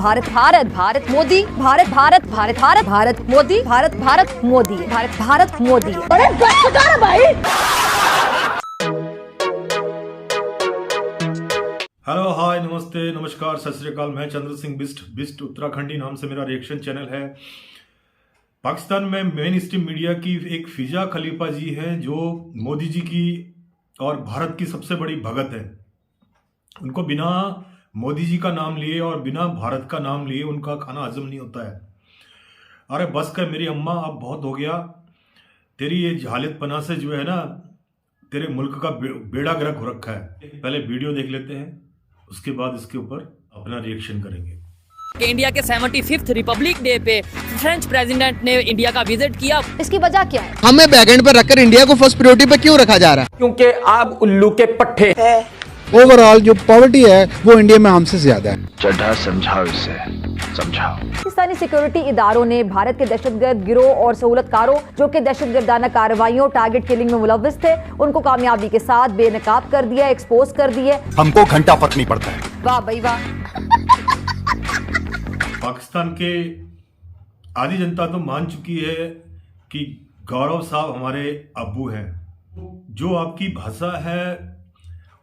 भारत भारत भारत मोदी भारत भारत भारत भारत भारत मोदी भारत भारत मोदी भारत भारत मोदी। अरे भाई। Hello hi नमस्ते नमस्कार सत श्री अकाल। मैं चंद्र सिंह बिस्ट उत्तराखंडी नाम से मेरा रिएक्शन चैनल है। पाकिस्तान में मेन स्ट्रीम मीडिया की एक फिजा खलीफा जी हैं जो मोदी जी की और भारत की सबसे बड़ी भगत है। उनको बिना मोदी जी का नाम लिए और बिना भारत का नाम लिए उनका खाना हजम नहीं होता है। अरे बस कर मेरी अम्मा, अब बहुत हो गया। तेरी ये जाहिलियत पना से जो है ना तेरे मुल्क का बेड़ा गर्क हो रखा है। पहले वीडियो देख लेते हैं, उसके बाद इसके ऊपर अपना रिएक्शन करेंगे। कि इंडिया के 75th रिपब्लिक डे पे फ्रेंच प्रेसिडेंट ने इंडिया का विजिट किया। इसकी वजह क्या है? हमें बैकएंड पर रखकर इंडिया को फर्स्ट प्रायोरिटी पे क्यों रखा जा रहा है? क्योंकि आप उल्लू के पट्टे हैं। ओवरऑल जो पॉवर्टी है वो इंडिया में हमसे ज्यादा है। चड्ढा समझाओ इसे, समझाओ। पाकिस्तानी सिक्योरिटी इदारों ने भारत के दहशतगर्द गिरोह और सहूलतकारों जो कि दहशतगर्दाना कार्रवाइयों टारगेट किलिंग में मुलव्विस थे उनको कामयाबी के साथ बेनकाब कर दिया, एक्सपोज कर दिए। हमको घंटा फर्क नहीं पड़ता है। वाह भाई वाह। पाकिस्तान के आधी जनता तो मान चुकी है कि गौरव साहब हमारे अब्बू हैं। जो आपकी भाषा है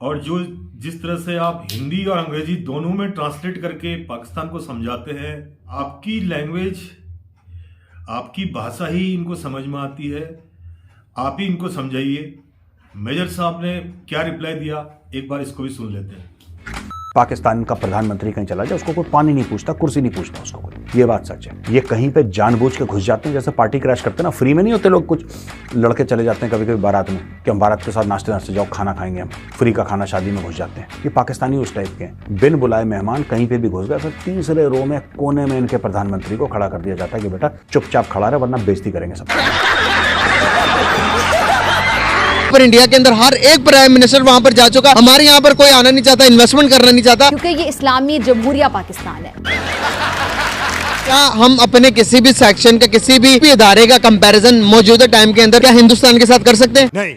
और जो जिस तरह से आप हिंदी और अंग्रेजी दोनों में ट्रांसलेट करके पाकिस्तान को समझाते हैं, आपकी लैंग्वेज आपकी भाषा ही इनको समझ में आती है। आप ही इनको समझाइए। मेजर साहब ने क्या रिप्लाई दिया, एक बार इसको भी सुन लेते हैं। पाकिस्तान का प्रधानमंत्री कहीं चला जाए उसको कोई पानी नहीं पूछता, कुर्सी नहीं पूछता उसको कोई। ये बात सच है। ये कहीं पे जानबूझ के घुस जाते हैं, जैसे पार्टी क्रैश करते हैं ना, फ्री में नहीं होते लोग। कुछ लड़के चले जाते हैं कभी कभी बारात में कि हम बारात के साथ नाश्ते जाओ, खाना खाएंगे, हम फ्री का खाना शादी में घुस जाते हैं। ये पाकिस्तानी उस टाइप के हैं। बिन बुलाए मेहमान कहीं पे भी घुस गए, फिर तीसरे रो में कोने में इनके प्रधानमंत्री को खड़ा कर दिया जाता है कि बेटा चुपचाप खड़ा रहे वरना बेइज्जती करेंगे सब। पर इंडिया के अंदर हर एक प्राइम मिनिस्टर वहां पर जा चुका। हमारे यहाँ पर कोई आना नहीं चाहता, इन्वेस्टमेंट करना नहीं चाहता, क्योंकि ये इस्लामी जमहूरिया पाकिस्तान है। क्या हम अपने किसी भी सेक्शन का किसी भी इदारे का कंपैरिजन मौजूदा टाइम के अंदर क्या हिंदुस्तान के साथ कर सकते हैं? नहीं।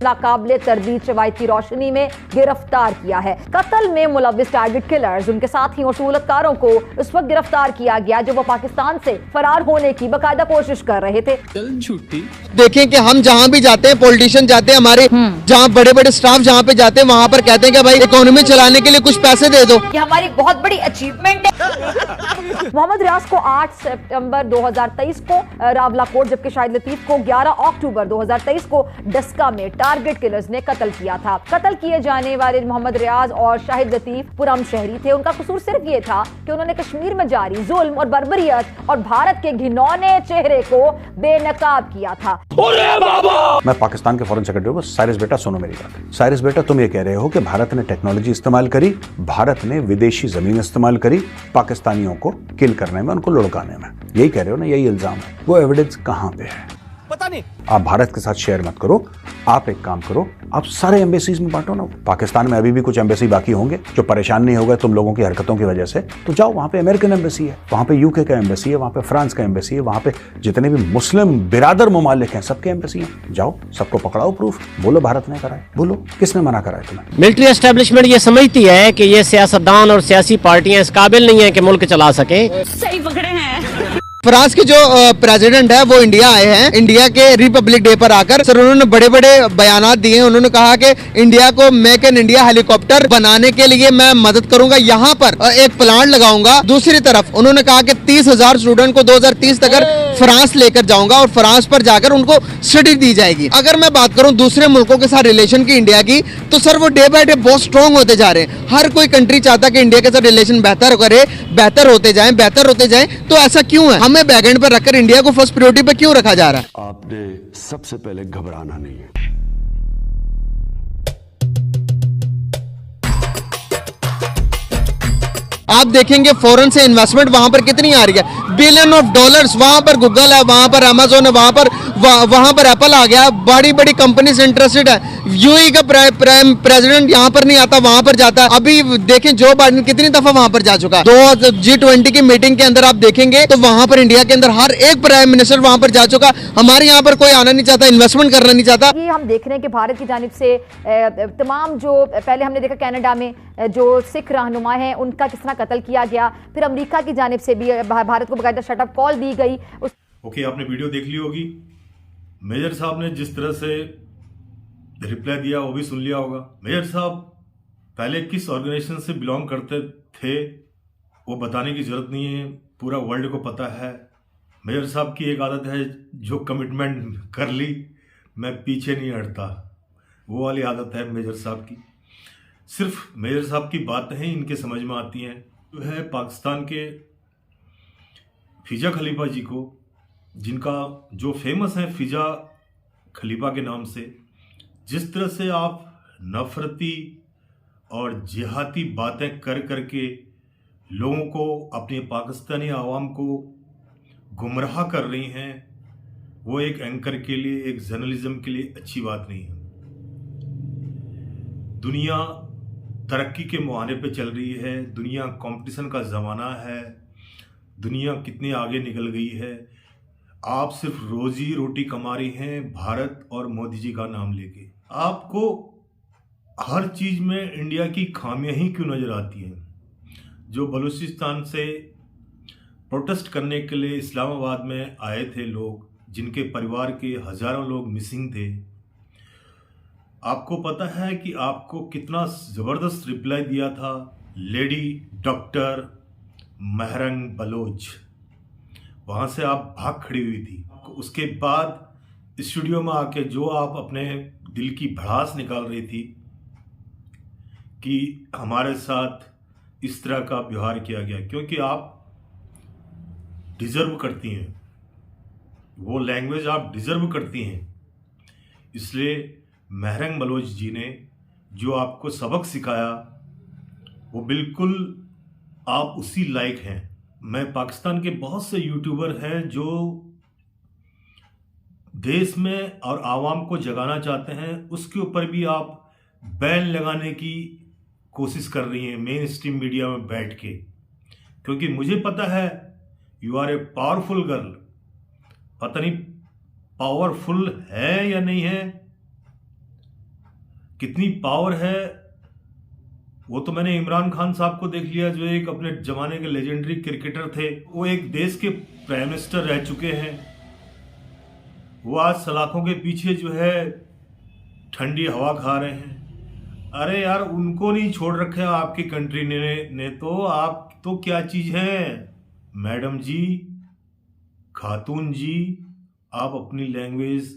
नाकाबिले तरदीद शवाहिद की रोशनी में गिरफ्तार किया है। कत्ल में मुलव्विस टारगेट किलर्स, उनके साथियों और सहूलतकारों को उस वक्त गिरफ्तार किया गया जब वो पाकिस्तान से फरार होने की बाकायदा कोशिश कर रहे थे। देखें कि हम जहाँ भी जाते हैं, पॉलिटिशियन जाते हैं हमारे, जहाँ बड़े बड़े स्टाफ जहाँ पे जाते हैं वहाँ पर कहते हैं कि भाई इकोनॉमी चलाने के लिए कुछ पैसे दे दो। ये हमारी बहुत बड़ी अचीवमेंट है। मोहम्मद रियाज को 8 सितंबर 2023 को रावलाकोट, जबकि शाहिद लतीफ को 11 अक्टूबर 2023 को डस्का में टारगेट किलर्स ने कत्ल किया था। कत्ल किए जाने वाले मोहम्मद रियाज और शाहिद लतीफ पुरम शहरी थे। उनका कसूर सिर्फ ये था कि उन्होंने कश्मीर में जारी जुल्म और बर्बरियत और भारत के घिनौने चेहरे को बेनकाब किया था। मैं पाकिस्तान के फॉरेन सेक्रेटरी को, साइरस बेटा सुनो मेरी बात। साइरस बेटा तुम ये कह रहे हो कि भारत ने टेक्नोलॉजी इस्तेमाल करी, भारत ने विदेशी जमीन इस्तेमाल करी पाकिस्तानियों को किल करने में, उनको लुढ़काने में, यही कह रहे हो ना? यही इल्जाम है। वो एविडेंस कहां पे है? पता नहीं। आप भारत के साथ शेयर मत करो। आप एक काम करो, आप सारे एम्बेसीज में बांटो ना। पाकिस्तान में अभी भी कुछ एम्बेसी बाकी होंगे जो परेशान नहीं हो गए तुम लोगों की हरकतों की वजह से, तो जाओ वहां पे अमेरिकन एम्बेसी है, वहां पे यूके का एम्बेसी है, वहां पे फ्रांस का एम्बेसी है, वहां पे जितने भी मुस्लिम बिरादर ममालिक हैं सबके एम्बेसी हैं। जाओ सबको पकड़ाओ, प्रूफ बोलो भारत ने कराए, बोलो किसने मना कराया तुम्हें? मिलिट्री एस्टेब्लिशमेंट ये समझती है कि ये सियासतदान और सियासी पार्टियां इस काबिल नहीं है कि मुल्क चला सके। सही पकड़े हैं। फ्रांस के जो प्रेसिडेंट है वो इंडिया आए हैं। इंडिया के रिपब्लिक डे पर आकर सर उन्होंने बड़े बड़े बयानात दिए। उन्होंने कहा कि इंडिया को मेक इन इंडिया हेलीकॉप्टर बनाने के लिए मैं मदद करूंगा, यहाँ पर एक प्लांट लगाऊंगा। दूसरी तरफ उन्होंने कहा कि 30,000 स्टूडेंट को 2030 तक फ्रांस लेकर जाऊंगा और फ्रांस पर जाकर उनको स्टडी दी जाएगी। अगर मैं बात करूं दूसरे मुल्कों के साथ रिलेशन की इंडिया की, तो सर वो डे बाय डे बहुत स्ट्रॉन्ग होते जा रहे हैं। हर कोई कंट्री चाहता कि इंडिया के साथ रिलेशन बेहतर करे, बेहतर होते जाएं। तो ऐसा क्यों है? हमें बैकएंड पर रखकर इंडिया को फर्स्ट प्रायोरिटी पे क्यों रखा जा रहा है? आपने सबसे पहले घबराना नहीं है। आप देखेंगे फॉरेन से इन्वेस्टमेंट वहां पर कितनी आ रही है, बिलियन ऑफ डॉलर्स। वहां पर गूगल है, वहां पर अमेजोन है, वहां पर एप्पल आ गया। बड़ी बड़ी कंपनीज इंटरेस्टेड है। यूएई का प्रेसिडेंट यहाँ पर नहीं आता, वहां पर जाता है। अभी देखें जो बाइडेन कितनी दफा वहां पर जा चुका। G20 की मीटिंग के अंदर आप देखेंगे तो वहां पर इंडिया के अंदर हर एक प्राइम मिनिस्टर वहां पर जा चुका। हमारे यहाँ पर कोई आना नहीं चाहता, इन्वेस्टमेंट करना नहीं चाहता। ये हम देख रहे हैं कि भारत की जानिब से तमाम जो पहले हमने देखा कनाडा में जो सिख रहनुमा हैं उनका किस तरह कत्ल किया गया, फिर अमेरिका की जानिब से भी भारत को बाकायदा शटअप कॉल दी गई। ओके, आपने वीडियो देख ली होगी। मेजर साहब ने जिस तरह से रिप्लाई दिया वो भी सुन लिया होगा। मेजर साहब पहले किस ऑर्गेनाइजेशन से बिलोंग करते थे वो बताने की जरूरत नहीं है, पूरा वर्ल्ड को पता है। मेजर साहब की एक आदत है, जो कमिटमेंट कर ली मैं पीछे नहीं हटता, वो वाली आदत है मेजर साहब की। सिर्फ मेजर साहब की बातें हैं इनके समझ में आती हैं। जो है पाकिस्तान के फिजा खलीफा जी को, जिनका जो फेमस है फिजा खलीफा के नाम से, जिस तरह से आप नफरती और जिहादी बातें कर करके लोगों को, अपने पाकिस्तानी आवाम को गुमराह कर रही हैं, वो एक एंकर के लिए, एक जर्नलिज्म के लिए अच्छी बात नहीं है। दुनिया तरक्की के मुहाने पे चल रही है, दुनिया कंपटीशन का ज़माना है, दुनिया कितनी आगे निकल गई है। आप सिर्फ रोजी रोटी कमा रही हैं भारत और मोदी जी का नाम लेके। आपको हर चीज़ में इंडिया की खामियां ही क्यों नज़र आती हैं? जो बलूचिस्तान से प्रोटेस्ट करने के लिए इस्लामाबाद में आए थे लोग, जिनके परिवार के हज़ारों लोग मिसिंग थे, आपको पता है कि आपको कितना ज़बरदस्त रिप्लाई दिया था लेडी डॉक्टर महरंग बलोच। वहाँ से आप भाग खड़ी हुई थी। उसके बाद स्टूडियो में आके जो आप अपने दिल की भड़ास निकाल रही थी कि हमारे साथ इस तरह का व्यवहार किया गया, क्योंकि आप डिज़र्व करती हैं, वो लैंग्वेज आप डिज़र्व करती हैं। इसलिए महरंग बलोच जी ने जो आपको सबक सिखाया वो बिल्कुल आप उसी लायक हैं। मैं पाकिस्तान के बहुत से यूट्यूबर हैं जो देश में और आवाम को जगाना चाहते हैं, उसके ऊपर भी आप बैन लगाने की कोशिश कर रही हैं मेन स्ट्रीम मीडिया में बैठ के, क्योंकि मुझे पता है you are a powerful girl. पता नहीं पावरफुल है या नहीं है, कितनी पावर है वो तो मैंने इमरान खान साहब को देख लिया, जो एक अपने जमाने के लेजेंडरी क्रिकेटर थे। वो एक देश के प्राइम मिनिस्टर रह चुके हैं। वो आज सलाखों के पीछे जो है ठंडी हवा खा रहे हैं। अरे यार, उनको नहीं छोड़ रखे आपकी कंट्री ने तो आप तो क्या चीज़ हैं मैडम जी, खातून जी। आप अपनी लैंग्वेज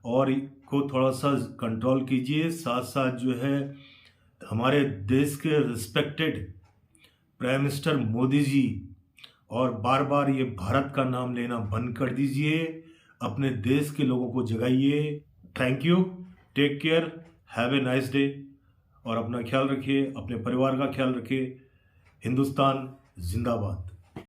और को थोड़ा सा कंट्रोल कीजिए। साथ साथ जो है हमारे देश के respected prime minister Modi ji, और बार बार ये भारत का नाम लेना बंद कर दीजिए। अपने देश के लोगों को जगाइए। Thank you, take care, have a nice day, और अपना ख्याल रखिए, अपने परिवार का ख्याल रखिए। हिंदुस्तान जिंदाबाद।